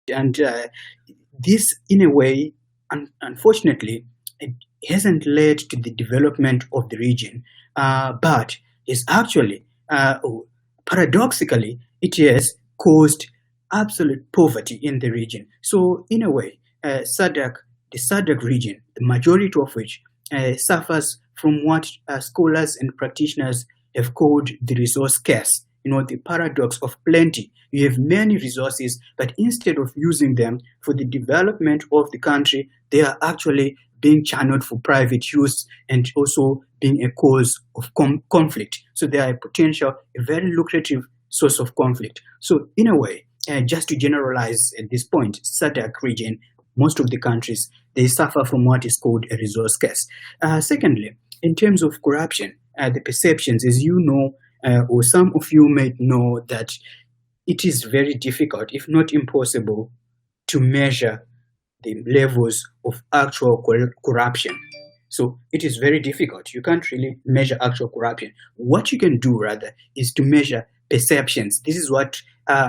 And this, in a way, unfortunately, it hasn't led to the development of the region, but is actually, paradoxically, it has caused absolute poverty in the region. So, in a way, SADC, the SADC region, the majority of which suffers from what scholars and practitioners have called the resource curse. The paradox of plenty. You have many resources, but instead of using them for the development of the country, they are actually being channeled for private use and also being a cause of conflict. So they are a very lucrative source of conflict. So in a way, just to generalize at this point, SADC region, most of the countries, they suffer from what is called a resource curse. Secondly, in terms of corruption, the perceptions, as you know, or some of you may know, that it is very difficult, if not impossible, to measure the levels of actual corruption. So it is very difficult. You can't really measure actual corruption. What you can do, rather, is to measure perceptions. This is what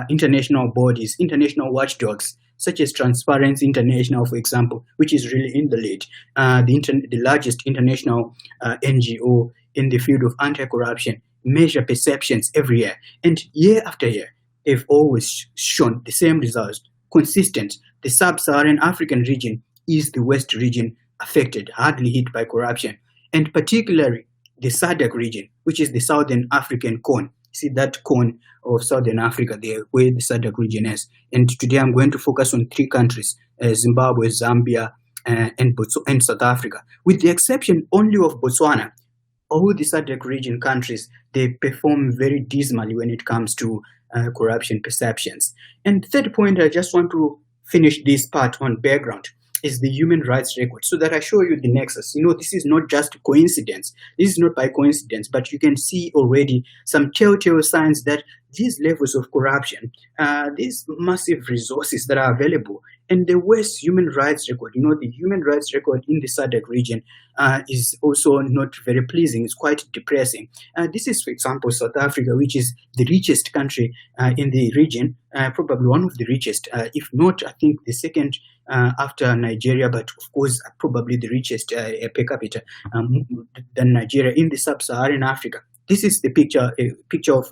international bodies, international watchdogs, such as Transparency International, for example, which is really in the lead, the largest international NGO in the field of anti-corruption, measure perceptions every year. And year after year, they've always shown the same results, consistent. The sub-Saharan African region is the worst region affected, hardly hit by corruption. And particularly the SADC region, which is the Southern African cone. See that cone of Southern Africa there, where the SADC region is. And today I'm going to focus on 3 countries, Zimbabwe, Zambia, and South Africa. With the exception only of Botswana, all the SADC region countries, they perform very dismally when it comes to corruption perceptions. And third point, I just want to finish this part on background, is the human rights record, so that I show you the nexus. This is not just coincidence. This is not by coincidence, but you can see already some telltale signs that these levels of corruption, these massive resources that are available, and the worst human rights record, the human rights record in the SADC region is also not very pleasing. It's quite depressing. This is, for example, South Africa, which is the richest country in the region, probably one of the richest, if not, I think, the second after Nigeria, but of course, probably the richest per capita than Nigeria in the sub-Saharan Africa. This is the picture of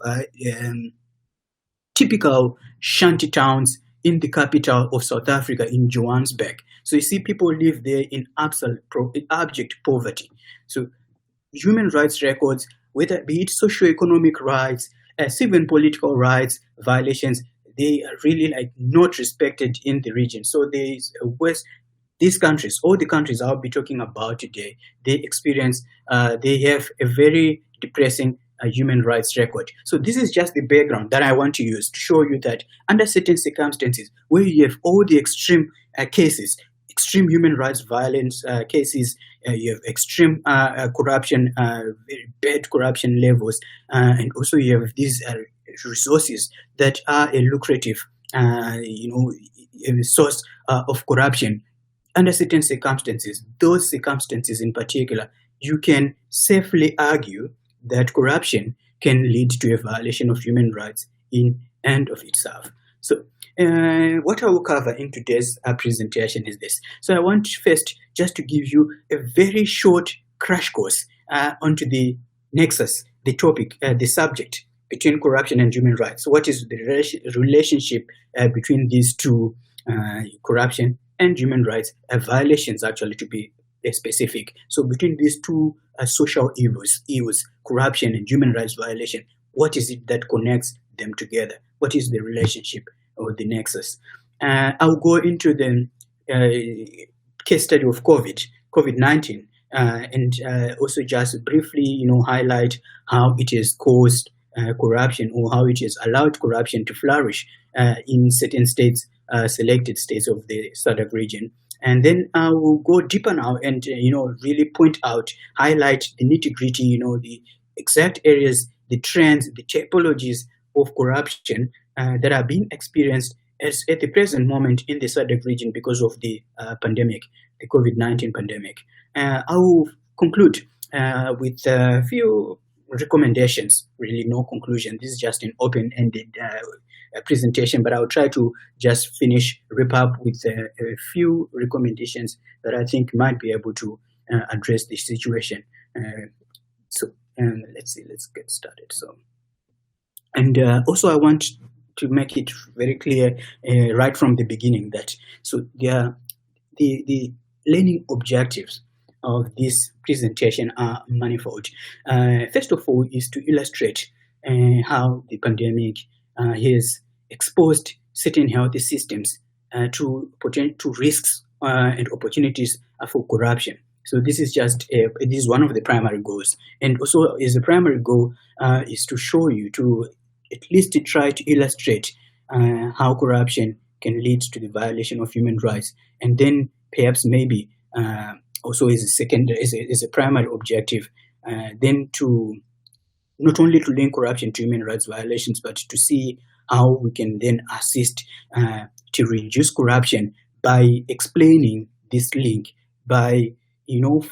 typical shanty towns in the capital of South Africa, in Johannesburg. So you see, people live there in abject poverty. So human rights records, whether be it socio-economic rights, civil and political rights violations, they are really not respected in the region. So there is these countries, all the countries I'll be talking about today, they have a very depressing human rights record. So this is just the background that I want to use to show you that under certain circumstances where you have all the extreme cases, extreme human rights violence cases, you have extreme corruption, very bad corruption levels, and also you have these resources that are a lucrative source of corruption. Under certain circumstances, those circumstances in particular, you can safely argue that corruption can lead to a violation of human rights in and of itself. So what I will cover in today's presentation is this. So I want first just to give you a very short crash course onto the nexus, the topic, the subject between corruption and human rights. So what is the relationship between these two, corruption and human rights, violations actually, to be specific. So between these two social evils, corruption and human rights violation, what is it that connects them together? What is the relationship or the nexus? I'll go into the case study of COVID-19, and also just briefly, highlight how it has caused corruption, or how it has allowed corruption to flourish in certain states, selected states of the SADC region. And then I will go deeper now and, really highlight the nitty-gritty, the exact areas, the trends, the typologies of corruption that are being experienced at the present moment in the SADC region because of the pandemic, the COVID-19 pandemic. I will conclude with a few recommendations, really no conclusion. This is just an open-ended presentation, but I'll try to just wrap up with a few recommendations that I think might be able to address this situation. Let's get started. And also I want to make it very clear right from the beginning that the learning objectives of this presentation are manifold. First of all is to illustrate how the pandemic has exposed certain health systems to risks and opportunities for corruption. So this is one of the primary goals, and also as a primary goal is to show you, to at least to try to illustrate how corruption can lead to the violation of human rights, and then perhaps maybe also as a primary objective, then to not only to link corruption to human rights violations, but to see how we can then assist to reduce corruption by explaining this link, by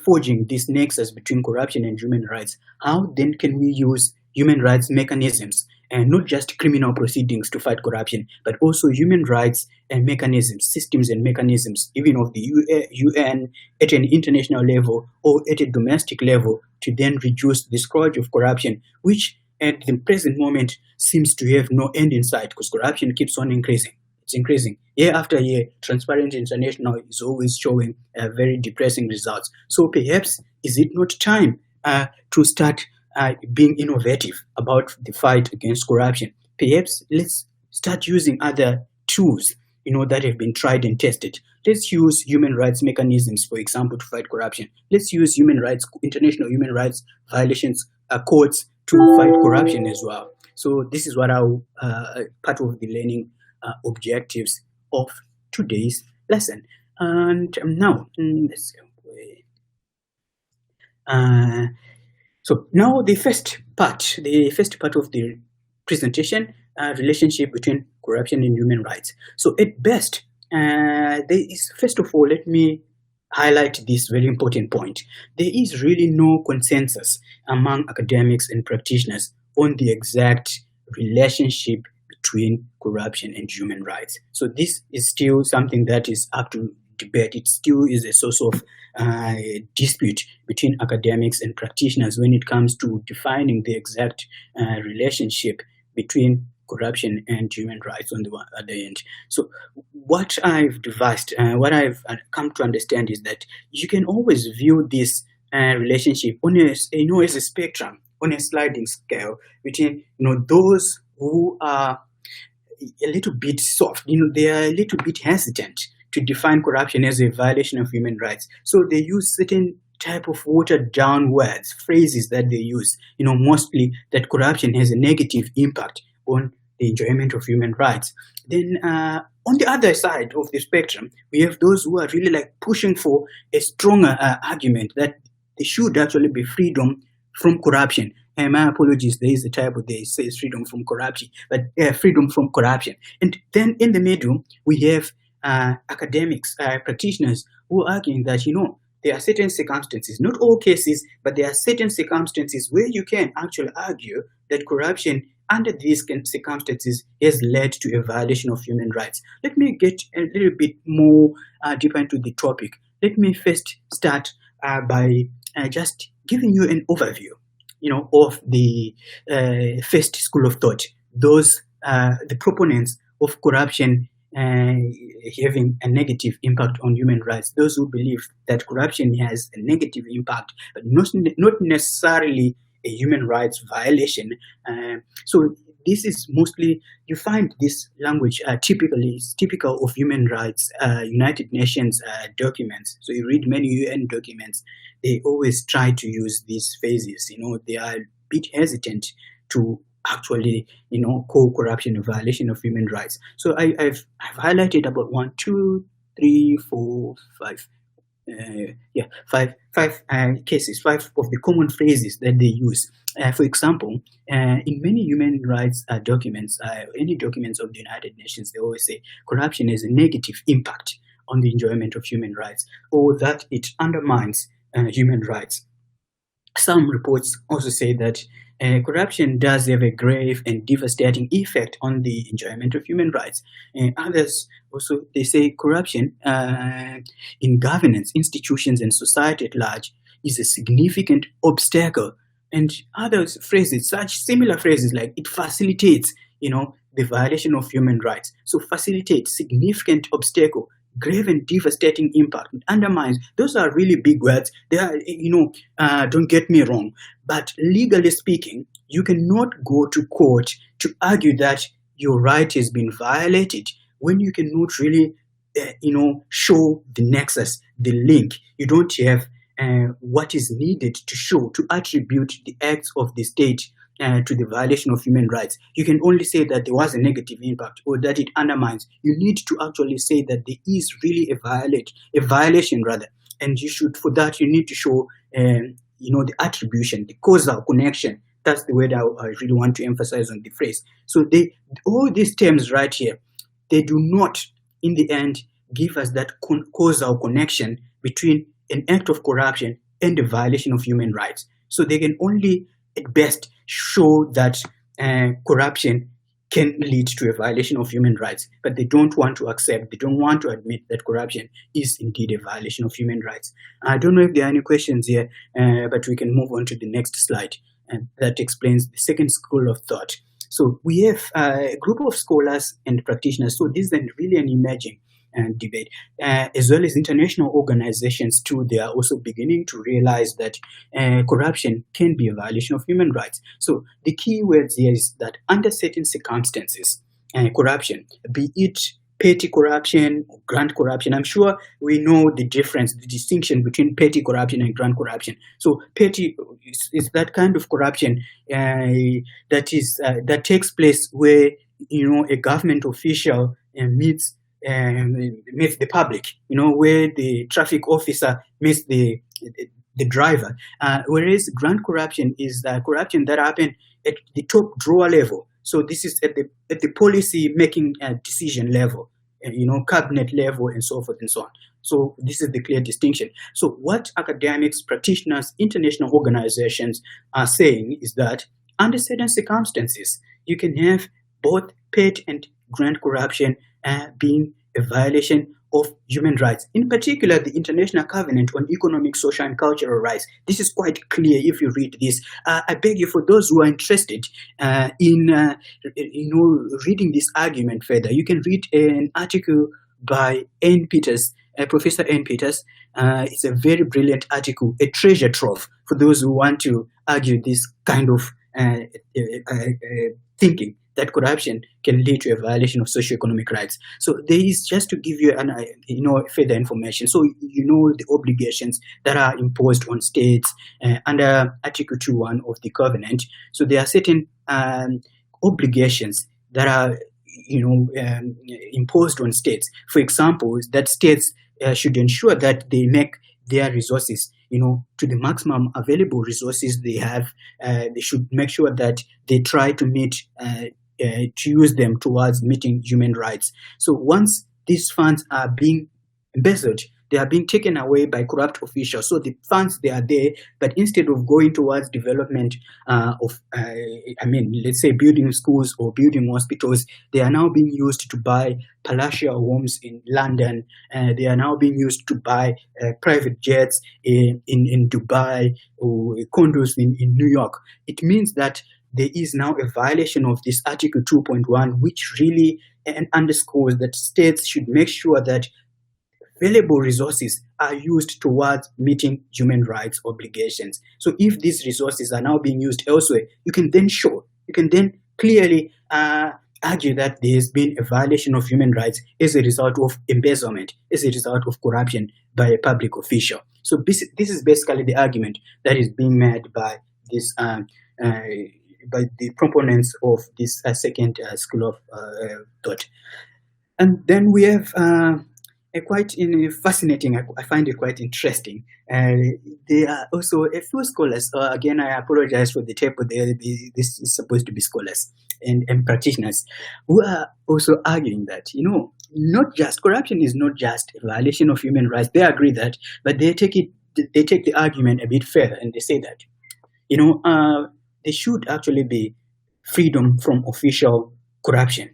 forging this nexus between corruption and human rights. How then can we use human rights mechanisms, and not just criminal proceedings to fight corruption, but also human rights and mechanisms, systems and mechanisms, even of the UN at an international level or at a domestic level, to then reduce the scourge of corruption, which at the present moment seems to have no end in sight, because corruption keeps on increasing. It's increasing year after year. Transparency International is always showing very depressing results. So perhaps is it not time to start being innovative about the fight against corruption? Perhaps let's start using other tools, that have been tried and tested. Let's use human rights mechanisms, for example, to fight corruption. Let's use international human rights violations courts to fight corruption as well. So this is what part of the learning objectives of today's lesson. And now let's go. So now the first part of the presentation, relationship between corruption and human rights. So at best, first of all, let me highlight this very important point. There is really no consensus among academics and practitioners on the exact relationship between corruption and human rights. So this is still something that is up to debate. It still is a source of dispute between academics and practitioners when it comes to defining the exact relationship between corruption and human rights on the other end. So what I've devised, what I've come to understand is that you can always view this relationship on as a spectrum, on a sliding scale between those who are a little bit soft, they are a little bit hesitant to define corruption as a violation of human rights. So they use certain type of watered down words, phrases that they use, mostly that corruption has a negative impact on the enjoyment of human rights. Then on the other side of the spectrum, we have those who are really pushing for a stronger argument that there should actually be freedom from corruption. And my apologies, there is a typo, they say freedom from corruption, but freedom from corruption. And then in the middle, we have academics, practitioners who are arguing that, there are certain circumstances, not all cases, but there are certain circumstances where you can actually argue that corruption under these circumstances has led to a violation of human rights. Let me get a little bit more deeper into the topic. Let me first start by just giving you an overview, of the first school of thought, those the proponents of corruption having a negative impact on human rights, those who believe that corruption has a negative impact, but not necessarily a human rights violation. So this is mostly, you find this language typical of human rights, United Nations documents. So you read many UN documents, they always try to use these phrases. They are a bit hesitant to actually, call corruption a violation of human rights. So I've highlighted about 1, 2, 3, 4, 5. Five cases, 5 of the common phrases that they use. For example, in many human rights documents, any documents of the United Nations, they always say corruption has a negative impact on the enjoyment of human rights, or that it undermines human rights. Some reports also say that corruption does have a grave and devastating effect on the enjoyment of human rights. Others also, they say corruption in governance, institutions, and society at large is a significant obstacle. And others phrases, such similar phrases like it facilitates, the violation of human rights. So facilitate, significant obstacle, grave and devastating impact, it undermines. Those are really big words. They are, don't get me wrong, but legally speaking, you cannot go to court to argue that your right has been violated when you cannot really, show the nexus, the link. You don't have what is needed to show, to attribute the acts of the state to the violation of human rights. You can only say that there was a negative impact or that it undermines. You need to actually say that there is really a violation rather. And you should, for that, you need to show, the attribution, the causal connection. That's the word I really want to emphasize on the phrase. So all these terms right here, they do not, in the end, give us that causal connection between an act of corruption and the violation of human rights. So they can only, at best, show that corruption can lead to a violation of human rights, but they don't want to accept, they don't want to admit that corruption is indeed a violation of human rights. I don't know if there are any questions here, but we can move on to the next slide, and that explains the second school of thought. So we have a group of scholars and practitioners. So this is really an emerging debate, as well as international organizations too. They are also beginning to realize that corruption can be a violation of human rights. So the key words here is that under certain circumstances, corruption, be it petty corruption or grand corruption, I'm sure we know the difference, the distinction between petty corruption and grand corruption. So petty is that kind of corruption that takes place where a government official meets the public, where the traffic officer meets the driver. Whereas grand corruption is the corruption that happened at the top drawer level. So this is at the policy making decision level, cabinet level, and so forth and so on. So this is the clear distinction. So what academics, practitioners, international organizations are saying is that under certain circumstances, you can have both petty and grand corruption being a violation of human rights. In particular, the International Covenant on Economic, Social, and Cultural Rights. This is quite clear if you read this. I beg you, for those who are interested in reading this argument further, you can read an article by Professor N. Peters. It's a very brilliant article, a treasure trove for those who want to argue this kind of thinking, that corruption can lead to a violation of socioeconomic rights. So there is, just to give you further information. So the obligations that are imposed on states under Article 2.1 of the Covenant. So there are certain obligations that are imposed on states. For example, that states should ensure that they make their resources, to the maximum available resources they have. They should make sure that they try to to use them towards meeting human rights. So once these funds are being embezzled, they are being taken away by corrupt officials. So the funds, they are there, but instead of going towards development let's say building schools or building hospitals, they are now being used to buy palatial homes in London. They are now being used to buy private jets in Dubai or condos in New York. It means that there is now a violation of this Article 2.1, which really underscores that states should make sure that available resources are used towards meeting human rights obligations. So if these resources are now being used elsewhere, you can then clearly argue that there has been a violation of human rights as a result of embezzlement, as a result of corruption by a public official. So this is basically the argument that is being made by this by the proponents of this second school of thought. And then we have quite fascinating, I find it quite interesting. There are also a few scholars, again, I apologize for the table there, this is supposed to be scholars and practitioners, who are also arguing that, not just, corruption is not just a violation of human rights. They agree that, but they take the argument a bit further, and they say that, there should actually be freedom from official corruption,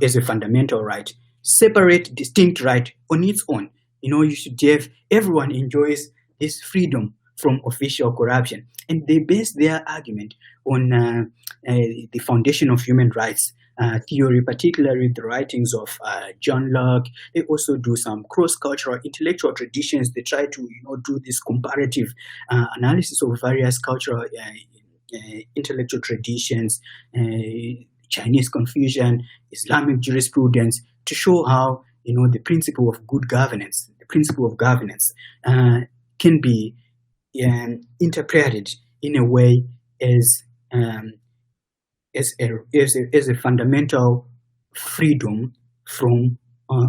as a fundamental right, separate, distinct right on its own. You should have, everyone enjoys this freedom from official corruption. And they base their argument on the foundation of human rights theory, particularly the writings of John Locke. They also do some cross-cultural intellectual traditions. They try to do this comparative analysis of various cultural intellectual traditions, Chinese Confucian, Islamic jurisprudence, to show how the principle of good governance, can be interpreted in a way as a fundamental freedom from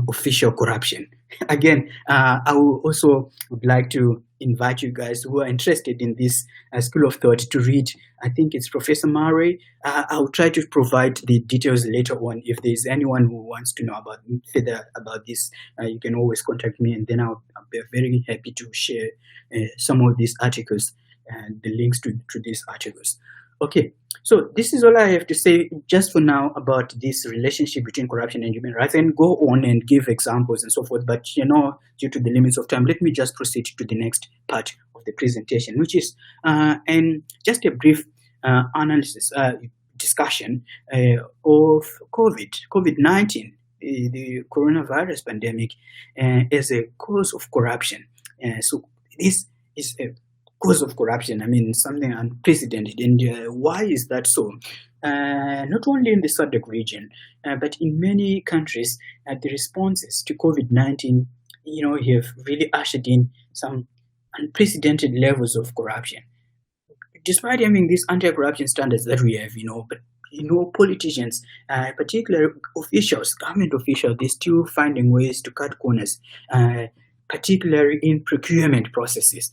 official corruption. Again, I would like to invite you guys who are interested in this school of thought to read. I think it's Professor Murray. I'll try to provide the details later on. If there's anyone who wants to know further about this, you can always contact me, and then I'll be very happy to share some of these articles and the links to these articles. Okay, so this is all I have to say just for now about this relationship between corruption and human rights, and go on and give examples and so forth. But due to the limits of time, let me just proceed to the next part of the presentation, which is and just a brief analysis, discussion of COVID-19, the coronavirus pandemic, as a cause of corruption. So this is a cause of corruption, something unprecedented. And why is that so? Not only in the SADC region, but in many countries, the responses to COVID-19, have really ushered in some unprecedented levels of corruption. Despite having these anti-corruption standards that we have, but politicians, particularly officials, government officials, they're still finding ways to cut corners, particularly in procurement processes.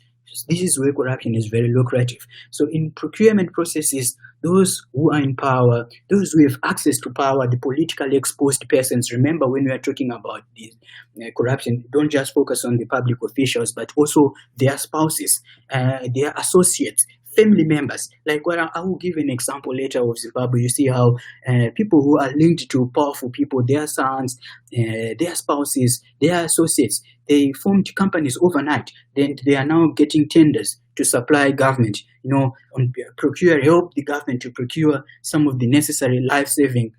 This is where corruption is very lucrative. So in procurement processes, those who are in power, those who have access to power, the politically exposed persons. Remember, when we are talking about this corruption, don't just focus on the public officials, but also their spouses, their associates, family members. Like I will give an example later of Zimbabwe. You see how people who are linked to powerful people, their sons, their spouses, their associates, they formed companies overnight. Then they are now getting tenders to supply government, help the government to procure some of the necessary life-saving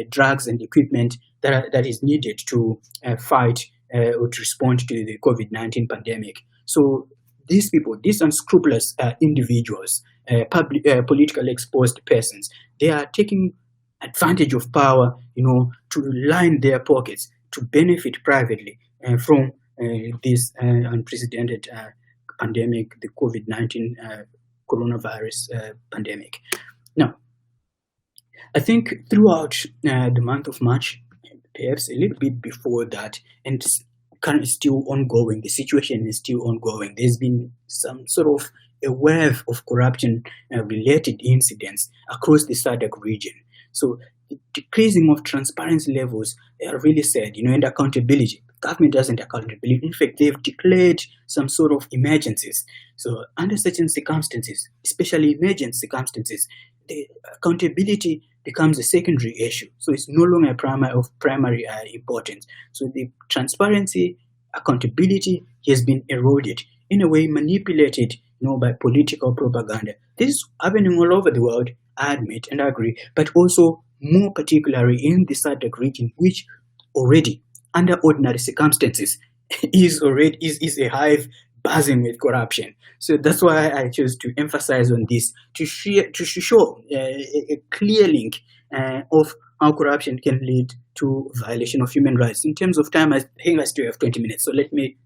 drugs and equipment that is needed to fight or to respond to the COVID-19 pandemic. So these people, these unscrupulous individuals, politically exposed persons, they are taking advantage of power, to line their pockets, to benefit privately from this unprecedented pandemic, the COVID-19 coronavirus pandemic. Now, I think throughout the month of March, perhaps a little bit before that, and currently still ongoing, the situation is still ongoing. There's been some sort of a wave of corruption related incidents across the SADC region. So the decreasing of transparency levels are really sad, and accountability. Government doesn't accountability. In fact, they've declared some sort of emergencies. So under certain circumstances, especially emergent circumstances, the accountability becomes a secondary issue. So it's no longer of primary importance. So the transparency, accountability has been eroded, in a way manipulated, by political propaganda. This is happening all over the world, I admit and I agree, but also more particularly in the SADC region, which already, under ordinary circumstances, is a hive buzzing with corruption. So that's why I chose to emphasize on this, to show a clear link of how corruption can lead to violation of human rights. In terms of time, I think I still have 20 minutes, so let me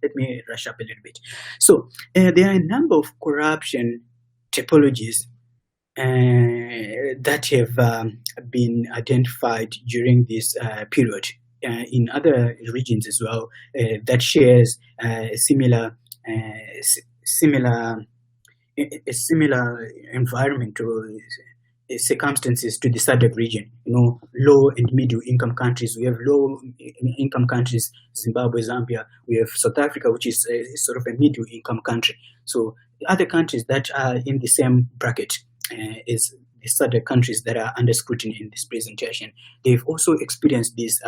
rush up a little bit. So there are a number of corruption typologies that have been identified during this period in other regions as well, that shares similar environment or circumstances to the SADC region. Low and middle income countries. We have low income countries, Zimbabwe, Zambia. We have South Africa, which is sort of a middle income country. So the other countries that are in the same bracket is the SADC countries that are under scrutiny in this presentation, they've also experienced these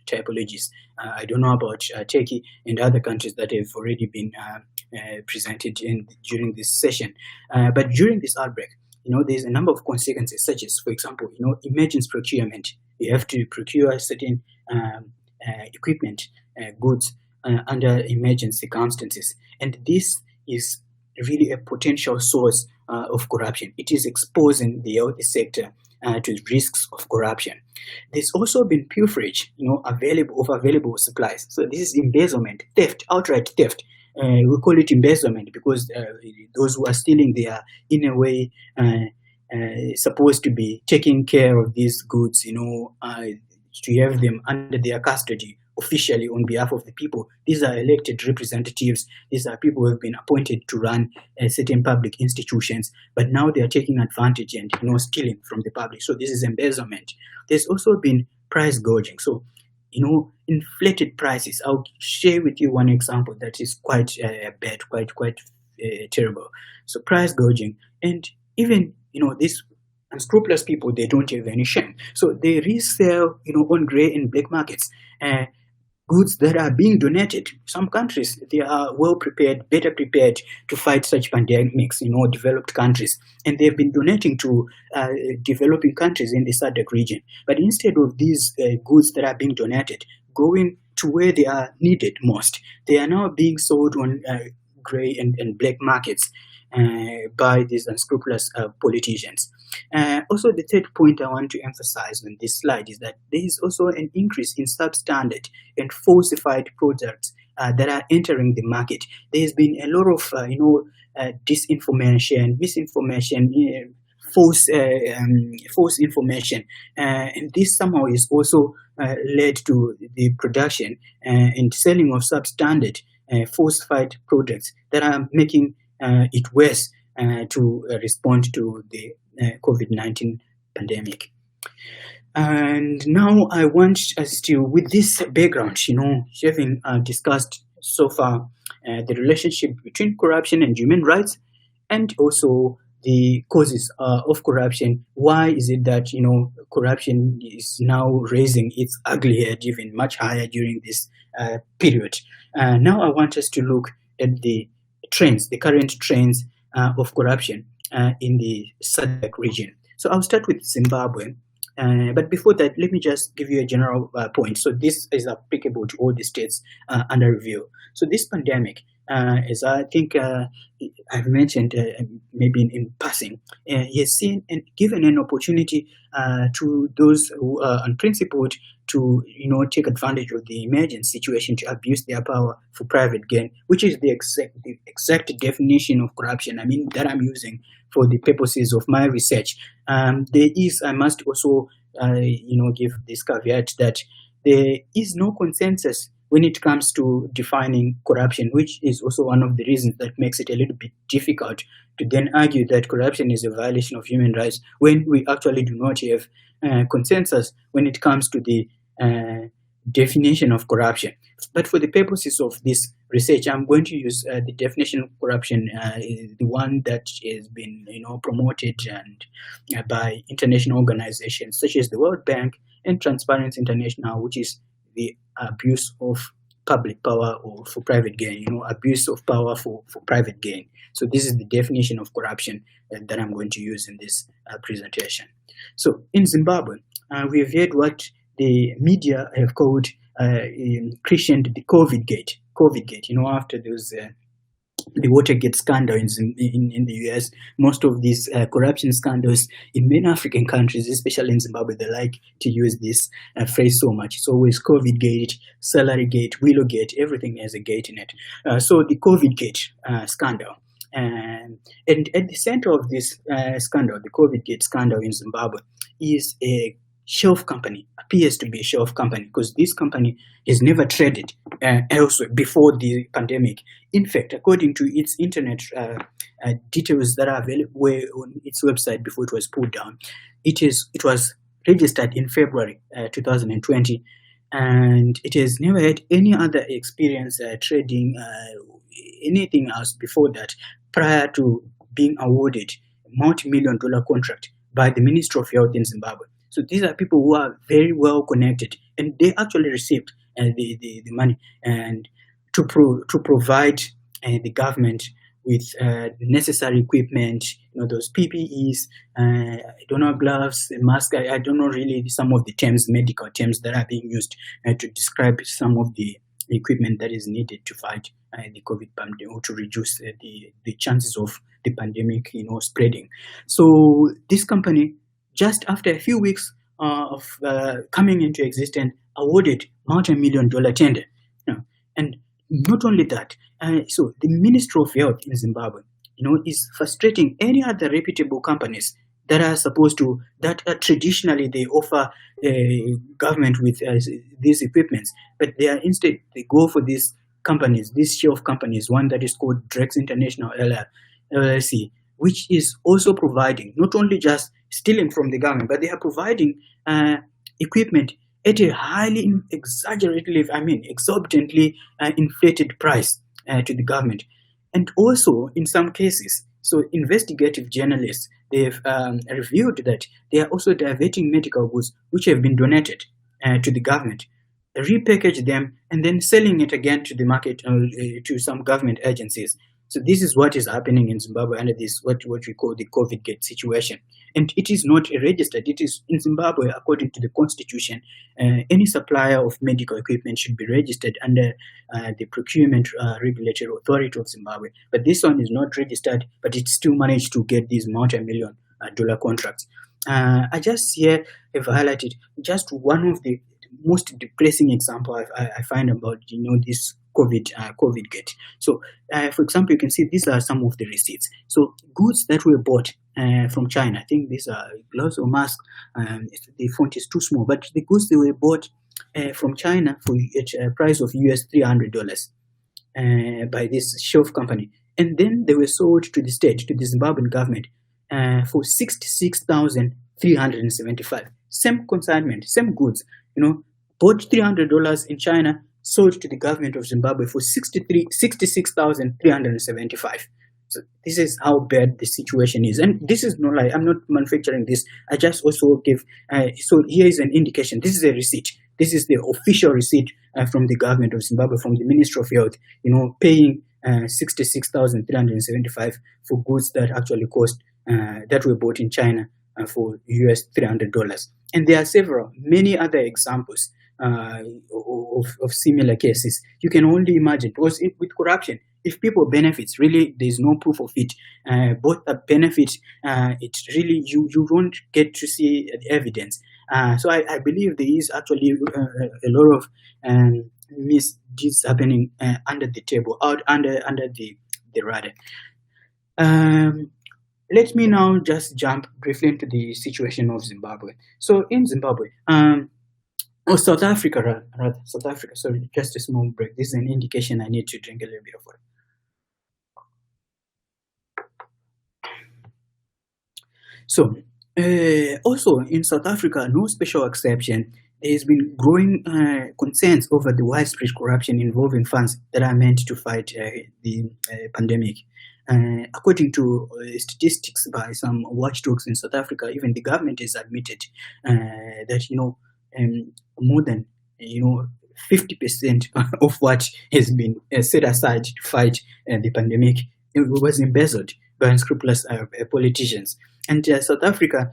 typologies. I don't know about Turkey and other countries that have already been presented during this session. But during this outbreak, there's a number of consequences, such as, for example, emergency procurement. You have to procure certain equipment, goods under emergency circumstances. And this is really a potential source of corruption. It is exposing the health sector to risks of corruption. There's also been pilferage, of available supplies. So this is embezzlement, theft, outright theft. We call it embezzlement because those who are stealing, they are in a way supposed to be taking care of these goods, to have them under their custody officially on behalf of the people. These are elected representatives. These are people who have been appointed to run certain public institutions, but now they are taking advantage and stealing from the public. So this is embezzlement. There's also been price gouging. So inflated prices. I'll share with you one example that is quite bad, quite terrible. So price gouging, and even these unscrupulous people, they don't have any shame. So they resell on grey and black markets goods that are being donated. Some countries, they are well prepared, better prepared to fight such pandemics, developed countries, and they've been donating to developing countries in the SADC region. But instead of these goods that are being donated going to where they are needed most, they are now being sold on grey and black markets by these unscrupulous politicians. Also, the third point I want to emphasize on this slide is that there is also an increase in substandard and falsified products that are entering the market. There's been a lot of disinformation, misinformation, false information, and this somehow is also led to the production and selling of substandard falsified products that are making it worse to respond to the COVID-19 pandemic. And now I want us to, with this background, having discussed so far the relationship between corruption and human rights, and also the causes of corruption. Why is it that corruption is now raising its ugly head even much higher during this period? Now I want us to look at the trends, the current trends of corruption in the SADC region. So I'll start with Zimbabwe. But before that, let me just give you a general point. So this is applicable to all the states under review. So this pandemic, as I think I've mentioned maybe in passing, has seen and given an opportunity to those who are unprincipled to take advantage of the emergent situation to abuse their power for private gain, which is the exact definition of corruption. That I'm using for the purposes of my research. There is, I must also give this caveat that there is no consensus when it comes to defining corruption, which is also one of the reasons that makes it a little bit difficult to then argue that corruption is a violation of human rights when we actually do not have consensus when it comes to the definition of corruption. But for the purposes of this research, I'm going to use the definition of corruption, the one that has been promoted and by international organizations such as the World Bank and Transparency International, which is the abuse of public power or for private gain, abuse of power for private gain. So this is the definition of corruption that I'm going to use in this presentation. So in Zimbabwe, we have heard what the media have called, christened the Covidgate. Covidgate, after those the Watergate scandal in the US, most of these corruption scandals in many African countries, especially in Zimbabwe, they like to use this phrase so much. It's always Covidgate, Salarygate, Willowgate, everything has a gate in it. So the Covidgate scandal. And at the center of this scandal, the Covidgate scandal in Zimbabwe, is a shelf company, appears to be a shelf company, because this company has never traded elsewhere before the pandemic. In fact, according to its internet details that are available on its website before it was pulled down, it was registered in February 2020, and it has never had any other experience trading anything else before that, prior to being awarded a multi-million-dollar contract by the Ministry of Health in Zimbabwe. So these are people who are very well connected, and they actually received the money and to provide the government with necessary equipment, those PPEs, I don't know, gloves, masks. I don't know really some of the terms, medical terms that are being used to describe some of the equipment that is needed to fight the COVID pandemic, or to reduce the chances of the pandemic, spreading. So this company, just after a few weeks of coming into existence, awarded multi-million-dollar tender. And not only that, so the Ministry of Health in Zimbabwe, is frustrating any other reputable companies that are supposed to, that traditionally they offer government with these equipments, but instead they go for these companies, these shelf companies, one that is called Drex International LLC, which is also providing, not only just stealing from the government, but they are providing equipment at a highly exorbitantly inflated price to the government. And also, in some cases, so investigative journalists, they've revealed that they are also diverting medical goods which have been donated to the government, repackage them, and then selling it again to the market, to some government agencies. So this is what is happening in Zimbabwe under this, what we call the Covidgate situation. And it is not registered. It is in Zimbabwe, according to the constitution, any supplier of medical equipment should be registered under the Procurement Regulatory Authority of Zimbabwe. But this one is not registered, but it still managed to get these multi-million-dollar contracts. I just here have highlighted just one of the most depressing example I find about this Covidgate. So, for example, you can see these are some of the receipts. So, goods that were bought from China. I think these are gloves or masks. The font is too small, but the goods they were bought from China for a price of $300 by this shelf company, and then they were sold to the state, to the Zimbabwean government, for $66,375. Same consignment, same goods. Bought $300 in China, sold to the government of Zimbabwe for $66,375. So this is how bad the situation is. And this is not like, I'm not manufacturing this. I just also give, so here is an indication. This is a receipt. This is the official receipt from the government of Zimbabwe, from the Ministry of Health, paying $66,375 for goods that actually cost, that were bought in China for $300. And there are many other examples of similar cases. You can only imagine, because with corruption, if people benefits, really there's no proof of it. Both a benefit, it's really you won't get to see the evidence. So I believe there is actually a lot of misdeeds happening under the table, under the radar. Let me now just jump briefly into the situation of Zimbabwe. So in Zimbabwe, South Africa, rather. South Africa, sorry, just a small break. This is an indication I need to drink a little bit of water. So, also in South Africa, no special exception, there has been growing concerns over the widespread corruption involving funds that are meant to fight the pandemic. According to statistics by some watchdogs in South Africa, even the government has admitted that more than 50% of what has been set aside to fight the pandemic was embezzled by unscrupulous politicians. And South Africa,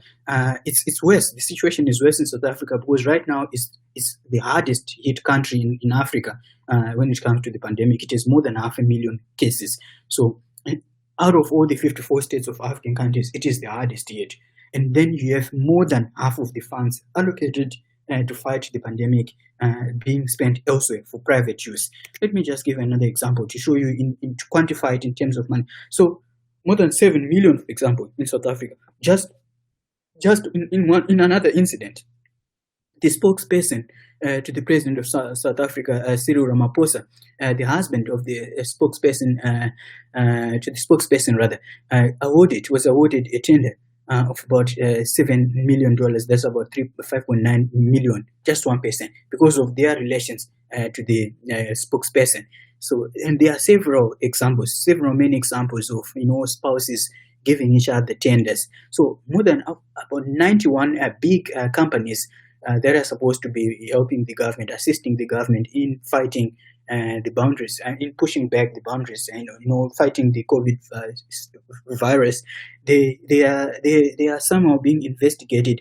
it's worse. The situation is worse in South Africa because right now it's the hardest hit country in Africa when it comes to the pandemic. It has more than 500,000 cases. So out of all the 54 states of African countries, it is the hardest hit. And then you have more than half of the funds allocated to fight the pandemic being spent elsewhere for private use. Let me just give another example to show you, to quantify it in terms of money. So more than 7 million, for example, in South Africa, just in another incident, the spokesperson to the president of South Africa, Cyril Ramaphosa, the husband of the spokesperson, was awarded a tender of about $7 million. That's about 5.9 million, just one person, because of their relations to the spokesperson. So, and there are many examples of spouses giving each other tenders. So more than about 91 big companies that are supposed to be helping the government, assisting the government in fighting the boundaries and in pushing back the boundaries and fighting the COVID virus. They are somehow being investigated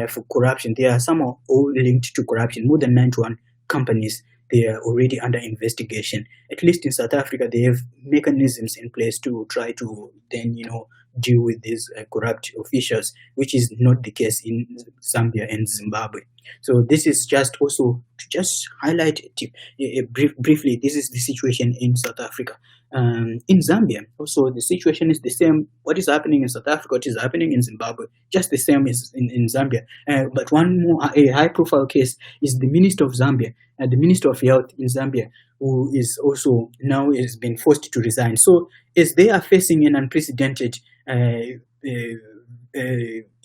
for corruption. They are somehow all linked to corruption. More than 91 companies, they are already under investigation. At least in South Africa, they have mechanisms in place to try to then deal with these corrupt officials, which is not the case in Zambia and Zimbabwe. So this is just also to just highlight briefly, this is the situation in South Africa. In Zambia, also the situation is the same. What is happening in South Africa, what is happening in Zimbabwe, just the same as in Zambia. But one more, a high-profile case is the Minister of Zambia, the Minister of Health in Zambia, who is also now has been forced to resign. So as they are facing an unprecedented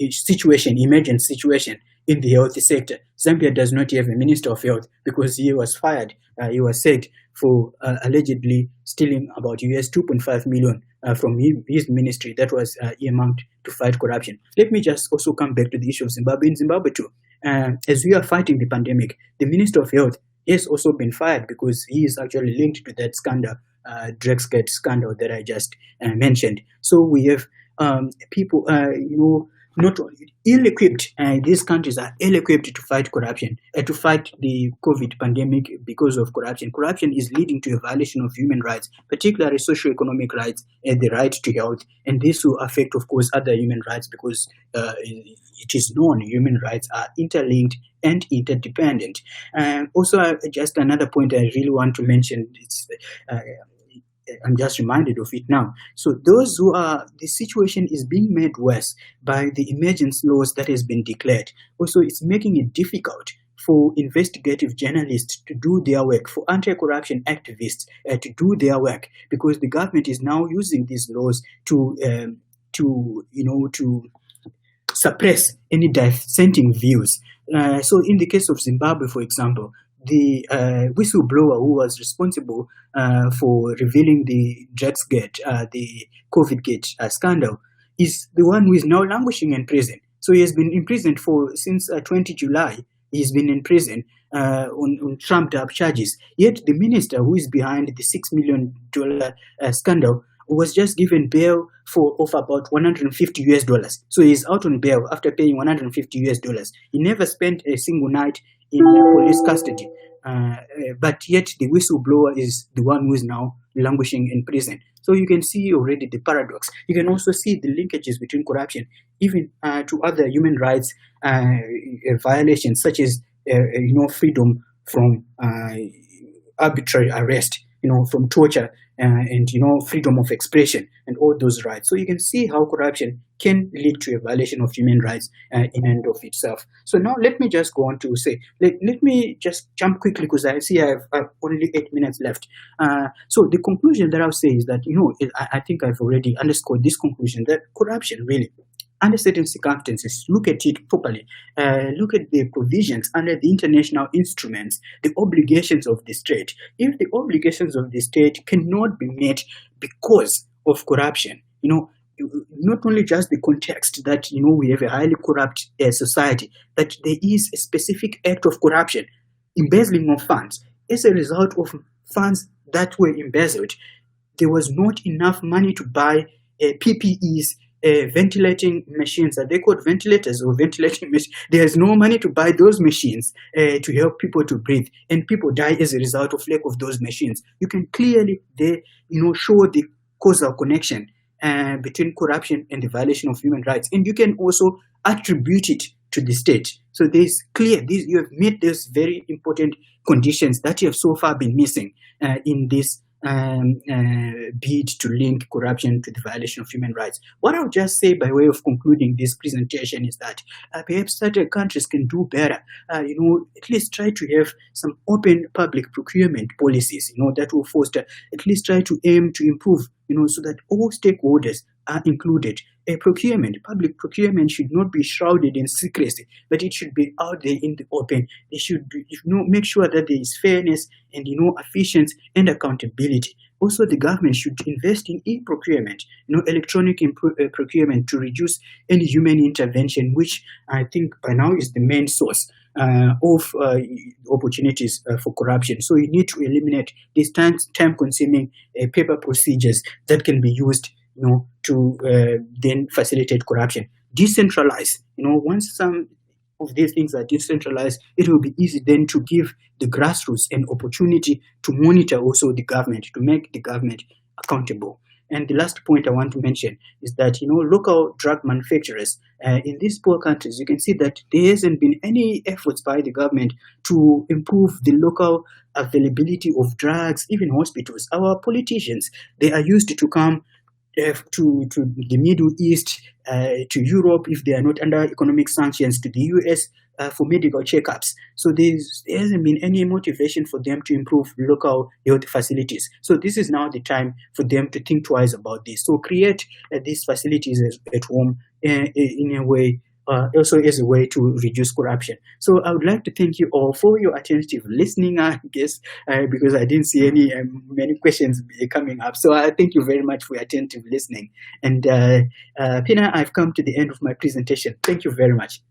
situation, emergent situation in the health sector, Zambia does not have a Minister of Health because he was fired. He was sacked for allegedly stealing about US 2.5 million from his ministry that was earmarked to fight corruption. Let me just also come back to the issue of Zimbabwe. In Zimbabwe too, as we are fighting the pandemic, the Minister of Health has also been fired because he is actually linked to that scandal, Covidgate scandal that I just mentioned. So we have people, not ill-equipped. These countries are ill-equipped to fight corruption, to fight the COVID pandemic because of corruption. Corruption is leading to a violation of human rights, particularly socio-economic rights and the right to health. And this will affect, of course, other human rights because it is known human rights are interlinked and interdependent. Also, just another point I really want to mention, I'm just reminded of it now. So those who are, the situation is being made worse by the emergency laws that has been declared. Also, it's making it difficult for investigative journalists to do their work, for anti-corruption activists to do their work, because the government is now using these laws to suppress any dissenting views. So in the case of Zimbabwe, for example, the whistleblower who was responsible for revealing the the Covidgate scandal is the one who is now languishing in prison. So he has been in prison since 20 July. He's been in prison on trumped-up charges. Yet the minister who is behind the $6 million scandal was just given bail of about $150. So he's out on bail after paying $150. He never spent a single night in police custody. But yet the whistleblower is the one who is now languishing in prison. So you can see already the paradox. You can also see the linkages between corruption, even to other human rights violations, such as freedom from arbitrary arrest, from torture, and freedom of expression and all those rights. So you can see how corruption can lead to a violation of human rights in and of itself. So now let me just go on to say, let me just jump quickly because I see I have only 8 minutes left. So the conclusion that I'll say is that, I think I've already underscored this conclusion that corruption really, under certain circumstances, look at it properly. Look at the provisions under the international instruments, the obligations of the state. If the obligations of the state cannot be met because of corruption, not only just the context that, we have a highly corrupt society, that there is a specific act of corruption, embezzling of funds. As a result of funds that were embezzled, there was not enough money to buy PPEs, ventilating machines. Are they called ventilators or ventilating machines? There is no money to buy those machines to help people to breathe, and people die as a result of lack of those machines. You can clearly show the causal connection between corruption and the violation of human rights, and you can also attribute it to the state. So there's clear, you have met those very important conditions that you have so far been missing in this bid to link corruption to the violation of human rights. What I'll just say by way of concluding this presentation is that perhaps certain countries can do better. At least try to have some open public procurement policies, that will foster, at least try to aim to improve so that all stakeholders are included. Public procurement should not be shrouded in secrecy, but it should be out there in the open. They should make sure that there is fairness and efficiency and accountability. Also, the government should invest in e-procurement, electronic procurement, to reduce any human intervention, which I think by now is the main source of opportunities for corruption. So you need to eliminate these time-consuming paper procedures that can be used, to then facilitate corruption. Decentralize. Once some of these things are decentralized, it will be easy then to give the grassroots an opportunity to monitor also the government, to make the government accountable. And the last point I want to mention is that, local drug manufacturers in these poor countries, you can see that there hasn't been any efforts by the government to improve the local availability of drugs, even hospitals. Our politicians, they are used to come to the Middle East, to Europe if they are not under economic sanctions, to the US for medical checkups. So there hasn't been any motivation for them to improve local health facilities. So this is now the time for them to think twice about this. So create these facilities at home in a way, also as a way to reduce corruption. So I would like to thank you all for your attentive listening, I guess, because I didn't see many questions coming up. So I thank you very much for your attentive listening. And Pınar, I've come to the end of my presentation. Thank you very much.